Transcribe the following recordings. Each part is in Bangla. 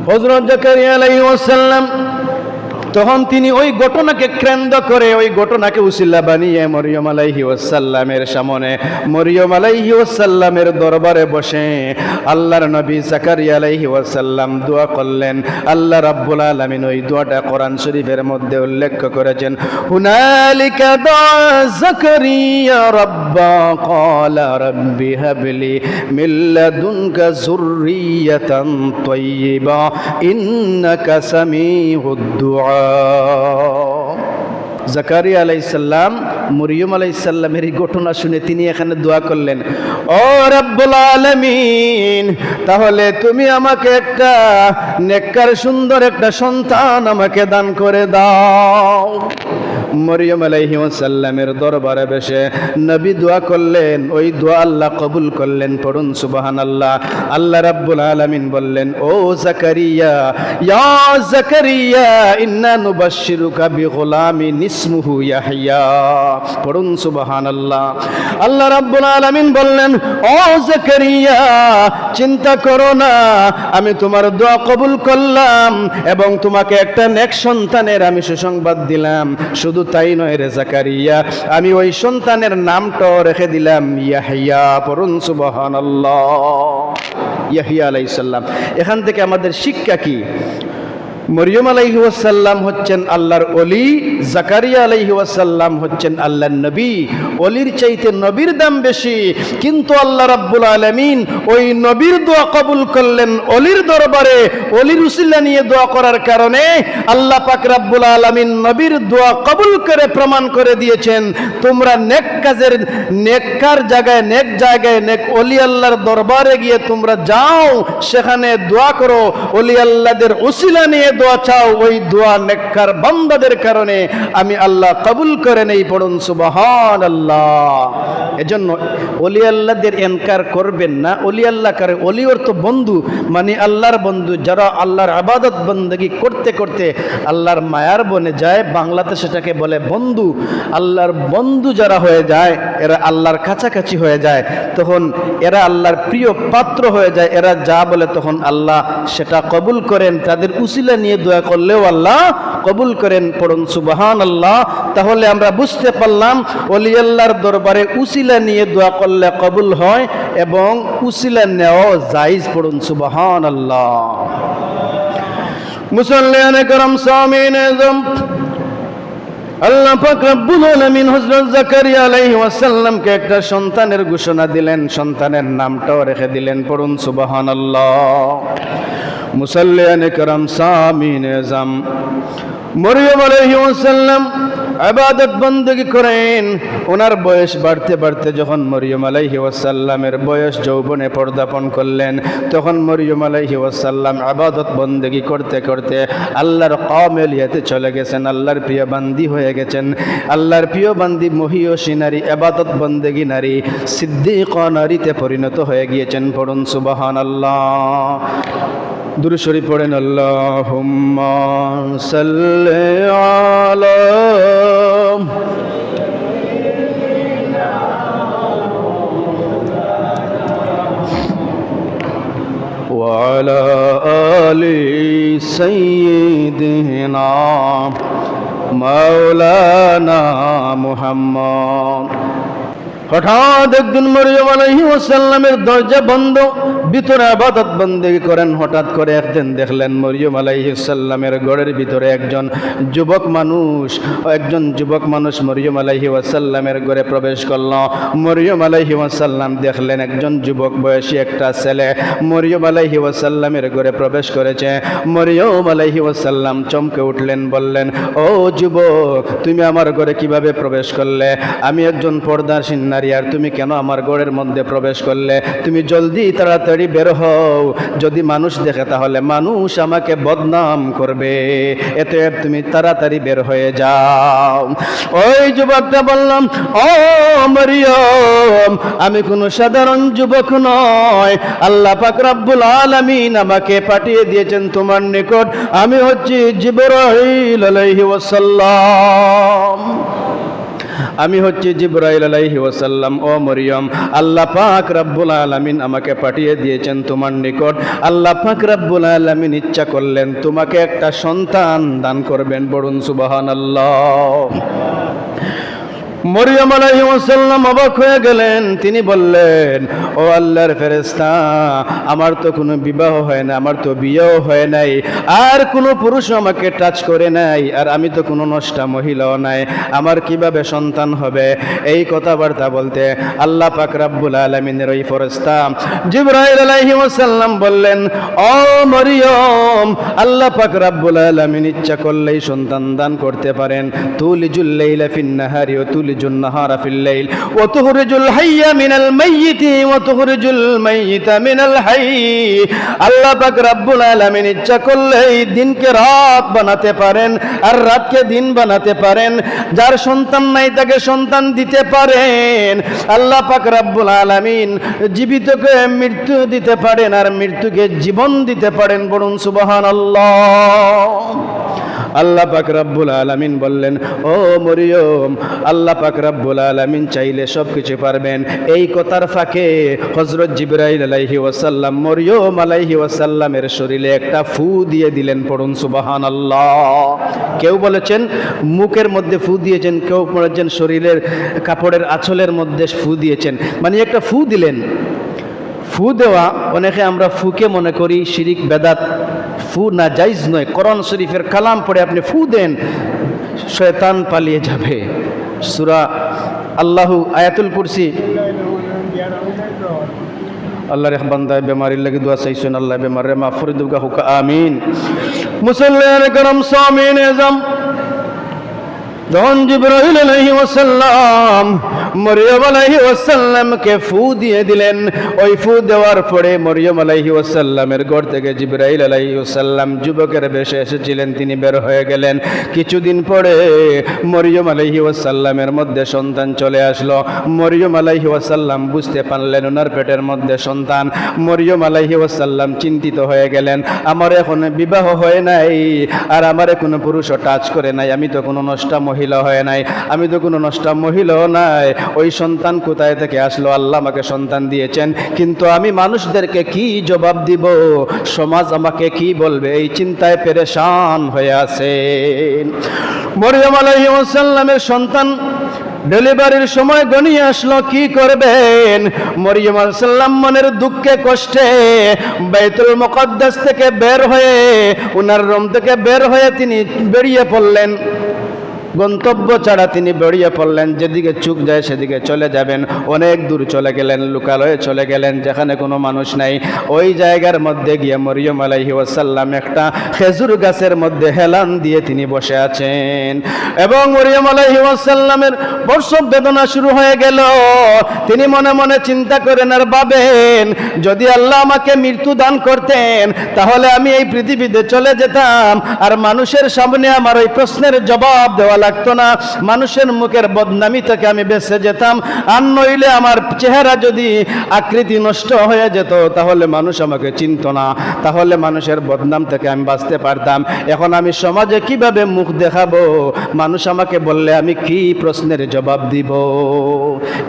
হযরত জাকারিয়া আলাইহিস সালাম তখন তিনি ওই ঘটনাকে কেন্দ্র করে, ওই ঘটনাকে উসিলা বানিয়ে মরিয়ম আলাইহিস সালামের সামনে, মরিয়ম আলাইহিস সালামের দরবারে বসে আল্লাহর নবী জাকারিয়া আলাইহিস সালাম দোয়া করলেন। আল্লাহ রাব্বুল আলামিন ওই দোয়াটা কোরআন শরীফের মধ্যে উল্লেখ করেছেন, হুনালিকা দা জাকারিয়া রাব্বা ক্বালা রাব্বি হাবলি মিন লাদুনকা যুররিয়াতান তাইয়্যিবা ইন্নাকা সামিউদ দুআ। জাকারিয়া আলাইহিস সালাম মরিয়ম আলাইহিস সালামের এই ঘটনা শুনে তিনি এখানে দোয়া করলেন, ও রব্বুল আলামিন, তাহলে তুমি আমাকে একটা নেককার সুন্দর একটা সন্তান আমাকে দান করে দাও। মরিয়ম আলাইহিস সালামের দরবারে বসে নবী দোয়া করলেন, ওই দোয়া আল্লাহ কবুল করলেন। পড়ুন সুবহানাল্লাহ। আল্লাহ রাব্বুল আলামিন বললেন, ও জাকারিয়া, ইয়া জাকারিয়া ইন্না নুবাশশিরুকা বিগুলামিন ইসমুহু ইয়াহইয়া। পড়ুন সুবহানাল্লাহ। আল্লাহ রাব্বুল আলামিন বললেন, ও জাকারিয়া, চিন্তা করো না, আমি তোমার দোয়া কবুল করলাম এবং তোমাকে একটা নেক সন্তানের আমি সুসংবাদ দিলাম। শুধু তাই নয় রে জাকারিয়া, আমি ওই সন্তানের নামটাও রেখে দিলাম ইয়াহইয়া। পড়ুন সুবহানাল্লাহ। ইয়াহইয়া আলাইহিস সালাম। এখান থেকে আমাদের শিক্ষা কি? মরিয়ম আলাইহিস সালাম হচ্ছেন আল্লাহর ওলি, জাকারিয়া আলাইহিস সালাম হচ্ছেন আল্লাহর নবী। ওলির চাইতে নবীর দাম বেশি, কিন্তু আল্লাহ রাব্বুল আলামিন ওই নবীর দোয়া কবুল করলেন ওলির দরবারে। ওলির উসিলা নিয়ে দোয়া করার কারণে আল্লাহ পাক রাব্বুল আলামিন নবীর দোয়া কবুল করে প্রমাণ করে দিয়েছেন, তোমরা নেক কাজের, নেককার জায়গায়, নেক জায়গায়, নেক ওলি আল্লাহর দরবারে গিয়ে তোমরা যাও, সেখানে দোয়া করো, ওলি আল্লাহদের উসিলা নিয়ে দোয়া চাও, ওই দোয়া নেককার বান্দাদের কারণে আমি আল্লাহ কবুল করে নেই। পড়ুন সুবহানাল্লাহ। এজন্য ওলি আল্লাহদের এনকার করবেন না। ওলি আল্লাহ কারে? ওলি অর্থ বন্ধু, মানে আল্লাহর বন্ধু, যারা আল্লাহর ইবাদত বন্দেগী করতে করতে আল্লাহর মায়ার বনে যায়, বাংলাতে সেটাকে বলে বন্ধু। আল্লাহর বন্ধু যারা হয়ে যায়, এরা আল্লাহর কাছাকাছি হয়ে যায়, তখন এরা আল্লাহর প্রিয় পাত্র হয়ে যায়। এরা যা বলে তখন আল্লাহ সেটা কবুল করেন। তাদের উসিলা নিয়ে দোয়া করলেও আল্লাহ কবুল করেন। পড়ুন সুবহানাল্লাহ। তাহলে আমরা বুঝতে পারলাম ওলি আল্লাহর দরবারে উসিলা নিয়ে দোয়া করলে কবুল হয় এবং উসিলা নেওয়া জায়েজ। পড়ুন সুবহানাল্লাহ। মুসল্লিয়ানে کرام সামিন আযম, আল্লাহ পাক রব্বুল আলামিন হযরত জাকারিয়া আলাইহিস সালামকে একটা সন্তানের ঘোষণা দিলেন, সন্তানের নামটাও রেখে দিলেন। পড়ুন সুবহানাল্লাহ। মুসল্লিয়ানে کرام সামিন আযম, মরিয়ম আলাইহিস সালাম ইবাদত বন্দেগী করেন। ওনার বয়স বাড়তে বাড়তে যখন মরিয়ম আলাইহিস সালামের বয়স যৌবনে পদার্পণ করলেন, তখন মরিয়ম আলাইহিস সালাম ইবাদত বন্দেগী করতে করতে আল্লাহর কামেলিয়াতে চলে গেছেন, আল্লাহর প্রিয় বান্দি হয়ে গেছেন। আল্লাহর প্রিয় বান্দি মহিয়সী নারী, ইবাদত বন্দেগী নারী, সিদ্দিকা নারীতে পরিণত হয়ে গিয়েছেন। পড়ুন সুবহানাল্লাহ। দুরূদ শরীফ পড়েন, আল্লাহুম্মা সাল্লি আলা ওয়া আলা আলি সাইয়্যিদিনা মাওলানা মুহাম্মদ। হঠাৎ একদিন মরিয়ম আলাইহিস সালামের দরজা বন্ধ, ভিতরে ইবাদত বন্দেগী করেন। হঠাৎ করে একদিন দেখলেন মরিয়ম আলাইহিস সালামের ঘরের ভিতরে একজন যুবক মানুষ মরিয়ম আলাইহিস সালামের ঘরে প্রবেশ করল। মরিয়ম আলাইহিস সালাম দেখলেন একজন যুবক বয়সী একটা ছেলে মরিয়ম আলাইহিস সালামের ঘরে প্রবেশ করেছে। মরিয়ম আলাইহিস সালাম চমকে উঠলেন, বললেন, ও যুবক, তুমি আমার ঘরে কিভাবে প্রবেশ করলে? আমি একজন পর্দাশীল নারী, আর তুমি কেন আমার ঘরের মধ্যে প্রবেশ করলে? তুমি জলদি তাড়াতাড়ি বের হও, যদি মানুষ দেখে তাহলে মানুষ আমাকে বদনাম করবে, এতে তুমি তাড়াতাড়ি বের হয়ে যাও। ওই যুবকটা বললাম, ও মরিয়ম, আমি কোনো সাধারণ যুবক নয়, আল্লাহ পাক রব্বুল আলামিন আমাকে পাঠিয়ে দিয়েছেন তোমার নিকট, আমি হচ্ছি জিবরাইল আলাইহিস সালাম। আমি হচ্ছে জিবরাইল আলাইহি ওয়াসাল্লাম। ও মরিয়ম, আল্লাহ পাক রব্বুল আলামিন আমাকে পাঠিয়ে দিয়েছেন তোমার নিকট। আল্লাহ পাক রব্বুল আলামিন ইচ্ছা করলেন তোমাকে একটা সন্তান দান করবেন। বলুন সুবহানাল্লাহ। মরিয়ম আলাইহিস সালাম অবাক হয়ে গেলেন। তিনি বললেন, ও আল্লাহর ফেরেশতা, আমার তো কোনো বিবাহ হয় না, আমার তো বিয়েও হয় নাই, আর কোনো পুরুষ আমাকে টাচ করে নাই, আর আমি তো কোনো নষ্টা মহিলাও নাই, আমার কিভাবে সন্তান হবে? এই কথাবার্তা বলতে আল্লাহ পাক রব্বুল আলামিনের ওই ফেরেশতা জিবরাইল আলাইহিস সালাম বললেন, ও মরিয়ম, আল্লাহ পাক রব্বুল আলামিন ইচ্ছা করলেই সন্তান দান করতে পারেন। তুলিজুল লাইলা ফিন নাহারি ওয়া তুলিজুন নাহারা ফিল লাইল ওয়া তুখরিজুল হাইয়া মিনাল মাইয়িতি ওয়া তুখরিজুল মাইয়িতা মিনাল হাইয়্যি। আল্লাহ পাক রব্বুল আলামিন ইচ্ছা করলেই দিনকে রাত বানাতে পারেন, আর রাতকে দিন বানাতে পারেন। যার সন্তান নাই তাকে সন্তান দিতে পারেন। আল্লাহ পাক রব্বুল আলামিন জীবিতকে মৃত্যু দিতে পারেন, আর মৃত্যুকে জীবন দিতে পারেন। বলুন সুবহানাল্লাহ। আল্লাহ পাক রব্বুল আলামিন বললেন, ও মরিয়ম, আল্লাহ পাক রব্বুল আলামিন চাইলে সব কিছু পারবেন। এই কথার ফাঁকে হযরত জিবরাইল আলাইহি ওয়াসাল্লাম মরিয়ম আলাইহি ওয়াসাল্লামের শরীরে একটা ফু দিয়ে দিলেন। পড়ুন সুবহানাল্লাহ। কেউ বলেছেন মুখের মধ্যে ফু দিয়েছেন, কেউ বলেছেন শরীরের কাপড়ের আঁচলের মধ্যে ফু দিয়েছেন, মানে একটা ফু দিলেন। ফু দেওয়া, অনেকে আমরা ফুকে মনে করি শিরিক বেদাত, ফু না জায়েজ নয়। কোরআন শরীফের কালাম পড়ে আপনি ফু দেন, শয়তান পালিয়ে যাবে। সূরা আল্লাহু আয়াতুল কুরসি। আল্লাহর এক বান্দা বেমারির লাগি দোয়া চাইছেন, আল্লাহ বেমারে মাফ করে দুগা হুকা আমিন। মুসল্লিয়ান کرام সামিন এজম, যখন জিবরাইল আলাইহিস সালাম মরিয়ম আলাইহিস সালামকে ফু দিয়ে দিলেন, ওই ফু দেওয়ার পরে মরিয়ম আলাইহিস সালামের ঘর থেকে জিবরাইল আলাইহিস সালাম যুবকের বেশে এসেছিলেন, তিনি বের হয়ে গেলেন। কিছুদিন পরে মরিয়ম আলাইহিস সালামের মধ্যে সন্তান চলে আসলো। মরিয়ম আলাইহিস সালাম বুঝতে পারলেন ওনার পেটের মধ্যে সন্তান। মরিয়ম আলাইহিস সালাম চিন্তিত হয়ে গেলেন, আমার এখন বিবাহ হয় নাই, আর আমার কোনো পুরুষও টাচ করে নাই, আমি তো কোনো নষ্টা মহিলা হয় নাই, আমি তো কোনো নষ্টা মহিলাও নাই, ওই সন্তান কোথায় থেকে আসলো? আল্লাহ আমাকে সন্তান দিয়েছেন, কিন্তু আমি মানুষদেরকে কি জবাব দিব? সমাজ আমাকে কি বলবে? এই চিন্তায় পেরেশান হয়ে আছেন। মরিয়ম আলাইহিস সালামের সন্তান ডেলিভারির সময় ঘনিয়ে আসলো, কি করবেন? মরিয়ম আলাইহিস সালাম মনের দুঃখে কষ্টে বাইতুল মুকাদ্দাস থেকে বের হয়ে, উনার রুম থেকে বের হয়ে তিনি বেরিয়ে পড়লেন। গন্তব্য ছাড়া তিনি বেরিয়ে পড়লেন, যেদিকে চোখ যায় সেদিকে চলে যাবেন। অনেক দূর চলে গেলেন, লোকালয়ে চলে গেলেন যেখানে কোনো মানুষ নাই। ওই জায়গার মধ্যে গিয়ে মরিয়ম আলাইহিস সালাম একটা খেজুর গাছের মধ্যে হেলান দিয়ে তিনি বসে আছেন, এবং মরিয়ম আলাইহিস সালামের প্রসব বেদনা শুরু হয়ে গেল। তিনি মনে মনে চিন্তা করেন আর ভাবেন, যদি আল্লাহ আমাকে মৃত্যু দান করতেন তাহলে আমি এই পৃথিবীতে চলে যেতাম, আর মানুষের সামনে আমার ওই প্রশ্নের জবাব দেওয়া লাগতো না, মানুষের মুখের বদনামি থেকে আমি বেঁচে যেতাম। আর নইলে আমার চেহারা যদি আকৃতি নষ্ট হয়ে যেত তাহলে মানুষ আমাকে চিনত না, তাহলে মানুষের বদনাম থেকে আমি বাঁচতে পারতাম। এখন আমি সমাজে কিভাবে মুখ দেখাবো? মানুষ আমাকে বললে আমি কি প্রশ্নের জবাব দিব?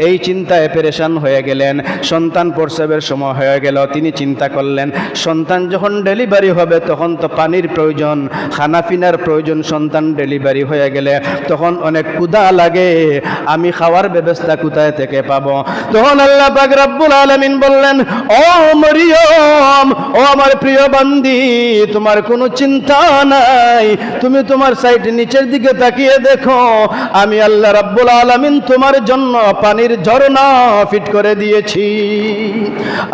এই চিন্তায় পেরেশান হয়ে গেলেন। সন্তান প্রসবের সময় হয়ে গেল। তিনি চিন্তা করলেন, সন্তান যখন ডেলিভারি হবে তখন তো পানির প্রয়োজন, খানাপিনার প্রয়োজন। সন্তান ডেলিভারি হয়ে গেলে তখন অনেক ক্ষুধা লাগে, আমি খাওয়ার ব্যবস্থা কোথায় থেকে পাবো? তখন আল্লাহ পাক রব্বুল আলামিন বললেন, ও মরিয়ম, ও আমার প্রিয় বান্দি, তোমার কোনো চিন্তা নাই, তুমি তোমার সাইড নিচের দিকে তাকিয়ে দেখো, আমি আল্লাহ রব্বুল আলামিন তোমার জন্য পানির ঝর্ণা ফিট করে দিয়েছি।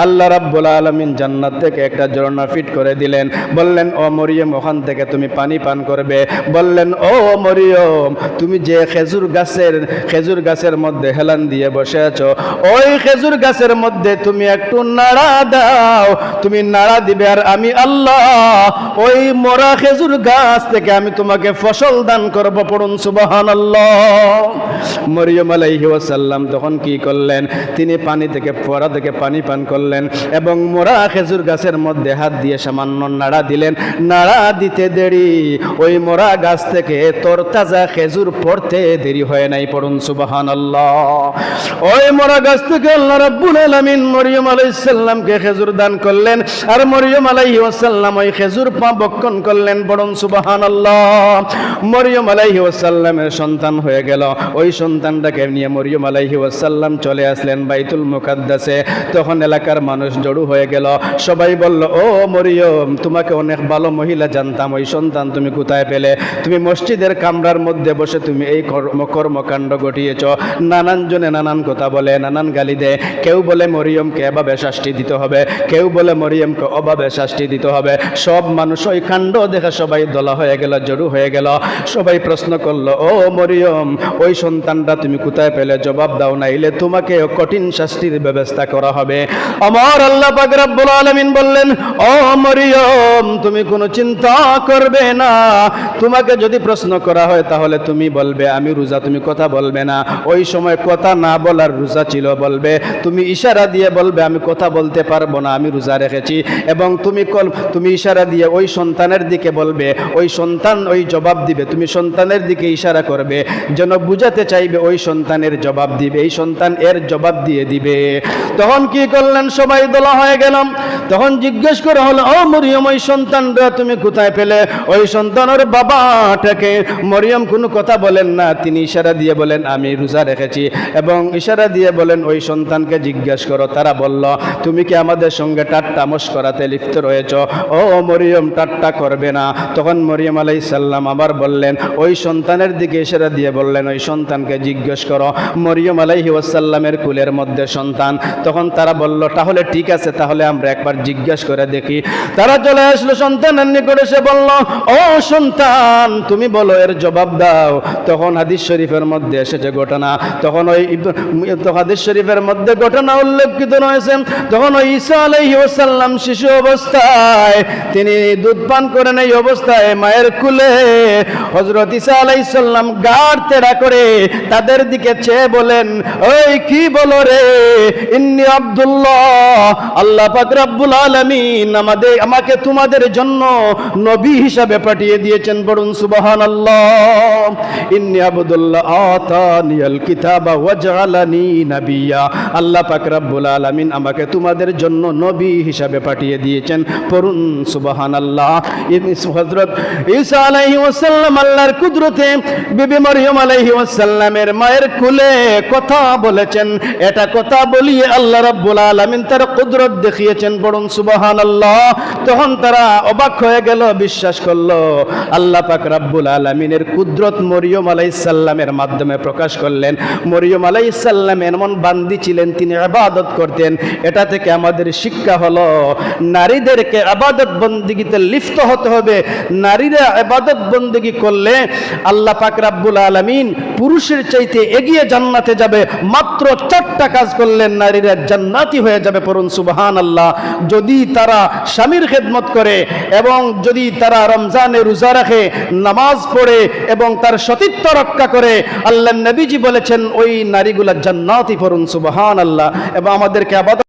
আল্লাহ রব্বুল আলামিন জান্নাত থেকে একটা ঝর্ণা ফিট করে দিলেন। বললেন, ও মরিয়ম, ওখান থেকে তুমি পানি পান করবে। বললেন, ও মরিয়ম, তুমি যে খেজুর গাছের মধ্যে হেলান দিয়ে বসে আছো, ওই খেজুর গাছের মধ্যে তুমি একটু নাড়া দাও, তুমি নাড়া দিবে, আর আমি আল্লাহ ওই মরা খেজুর গাছ থেকে আমি তোমাকে ফসল দান করব। পড়ুন সুবহানাল্লাহ। মরিয়ম আলাইহিস সালাম তখন কি করলেন? তিনি পানি থেকে ফোয়ারা থেকে পানি পান করলেন, এবং মরা খেজুর গাছের মধ্যে হাত দিয়ে সামান্য নাড়া দিলেন। নাড়া দিতে দেরি ওই মরা গাছ থেকে তরতাজা খেজুর পড়তে দেরি হয় নাই, পড়ুন সুবহানাল্লাহ। ওই মরা গাছ থেকে আল্লাহ রাব্বুল আলামিন মরিয়ম আলাইহিস সালামকে খেজুর দান করলেন, আর মরিয়ম আলাইহিস সালাম ওই খেজুর ভক্ষণ করলেন, পড়ুন সুবহানাল্লাহ। মরিয়ম আলাইহিস সালামের সন্তান হয়ে গেল। ওই সন্তানটাকে নিয়ে মরিয়ম আলাইহিস সালাম চলে আসলেন বাইতুল মুকাদ্দাসে। তখন এলাকার মানুষ জড়ো হয়ে গেল। সবাই বলল, ও মরিয়ম, তোমাকে অনেক ভালো মহিলা জানতাম, ওই সন্তান তুমি কোথায় পেলে? তুমি মসজিদের কামরার মধ্যে বসে তুমি এই কর্মকাণ্ড ঘটিয়েছ। নানান জনে নানান কথা বলে, নানান গালি দেয়। কেউ বলে মরিয়মকে এভাবে শাস্তি দিতে হবে, কেউ বলে মরিয়মকে অভাবে শাস্তি দিতে হবে। সব মানুষ ওই কাণ্ড দেখে সবাই দলা হয়ে গেল, জড়ো হয়ে গেল। সবাই প্রশ্ন করলো, ও মরিয়ম, ওই সন্তানটা তুমি কোথায় পেলে? জবাব দাও, নাইলে তোমাকে কঠিন শাস্তির ব্যবস্থা করা হবে। আমার আল্লাহ পাক রব্বুল আলামিন বললেন, ও মরিয়ম, তুমি কোনো চিন্তা করবে না। তোমাকে যদি প্রশ্ন করা হয় তাহলে তুমি বলবে আমি রোজা, তুমি কথা বলবে না। ওই সময় কথা না বলার রোজা ছিল, বলবে। তুমি ইশারা দিয়ে বলবে আমি কথা বলতে পারবো না, আমি রোজা রেখেছি। এবং তুমি ইশারা দিয়ে ওই সন্তানের দিকে বলবে, ওই সন্তান ওই জবাব দিবে। তুমি সন্তানের দিকে ইশারা করবে, যেন বুঝাতে চাইবে ওই সন্তানের জবাব দিবে, এই সন্তান এর জবাব দিয়ে দিবে। তখন কি করলেন? সবাই দলা হয়ে গেলাম। তখন জিজ্ঞেস করা হলো, ও মরিয়ম, ওই সন্তানটা তুমি কোথায় পেলে? ওই সন্তানের বাবাটাকে। মরিয়ম কোনো কথা বলেন না, তিনি ইশারা দিয়ে বলেন আমি রোজা রেখেছি। এবং ইশারা দিয়ে বলেন ওই সন্তানকে জিজ্ঞেস করো। তারা বলল, তুমি কি আমাদের সঙ্গে ঠাট্টা মশকরাতে লিপ্ত রয়েছ? ও মরিয়ম, ঠাট্টা করবে না। তখন মরিয়ম আলাইহিস সালাম আবার বললেন, ওই সন্তানের দিকে ইশারা দিয়ে বললেন ওই সন্তানকে জিজ্ঞেস করো। মরিয়ম আলাইহিস সালামের কুলের মধ্যে সন্তান। তখন তারা বলল, তাহলে ঠিক আছে, তাহলে আমরা একবার জিজ্ঞেস করে দেখি। তারা চলে আসলো সন্তানের নিকট, এসে বলল, ও সন্তান, তুমি বলো, এর জবাব দাও। তখন হাদিস শরীফের মধ্যে এসেছে ঘটনা। তখন ওই হাদিস শরীফের মধ্যে ঘটনা উল্লেখিত রয়েছে। তখন ওই ঈসা আলাইহিস সালাম শিশু অবস্থায়, তিনি দুধ পান করেন, এই অবস্থায় মায়ের কুলে হযরত ঈসা আলাইহিস সালাম গাড় তেড়া করে তাদের দিকে চেয়ে বলেন, ওই কি বলো রে? ইন্নী আব্দুল্লাহ, আল্লাহ পাক রব্বুল আলামিন আমাকে তোমাদের জন্য নবী হিসাবে পাঠিয়ে দিয়েছেন, বলুন সুবহানাল্লাহ। ইন্নী আব্দুল্লাহ আতানিয়াল কিতাবা ওয়াজআলানি নাবিয়্যা, আল্লাহ পাক রব্বুল আলামিন আমাকে তোমাদের জন্য নবী হিসাবে পাঠিয়ে দিয়েছেন, পড়ুন সুবহানাল্লাহ। হযরত ঈসা আলাইহিস সালাম আল্লাহর কুদরতে বিবি মরিয়ম আলাইহিস সালামের মায়ের কুলে কথা বলেছেন। এটা কথা বলিয়ে আল্লাহ রাব্বুল আলামিন তার কুদরত দেখিয়েছেন, বলুন সুবহানাল্লাহ। তখন তারা অবাক হয়ে গেল, বিশ্বাস করলো। আল্লাহ পাক রব্বুল আলামিনের কুদরত মরিয়ম আলাইহিস সালামের মাধ্যমে প্রকাশ করলেন। মরিয়ম আলাইহিস সালাম এমন বান্দি ছিলেন, তিনি ইবাদত করতেন। এটা থেকে আমাদের শিক্ষা হলো, নারীদেরকে ইবাদত বন্দেগীতে লিপ্ত হতে হবে। নারীরা ইবাদত বন্দেগী করলে আল্লাহ পাক রব্বুল আলামিন পুরুষের চাইতে এগিয়ে জান্নাতে যাবে। মাত্র 4টা কাজ করলেন নারীরা জান্নাতি হয়ে যাবে, পড়ুন সুবহানাল্লাহ। যদি তারা স্বামীর খেদমত করে, এবং যদি তারা রমজানে রোজা রাখে, নামাজ পড়ে এবং তার সতীত্ব রক্ষা করে, আল্লাহর নবীজি বলেছেন ওই নারীগুলা জান্নাতি, পড়ুন সুবহানাল্লাহ। এবং আমাদেরকে ইবাদত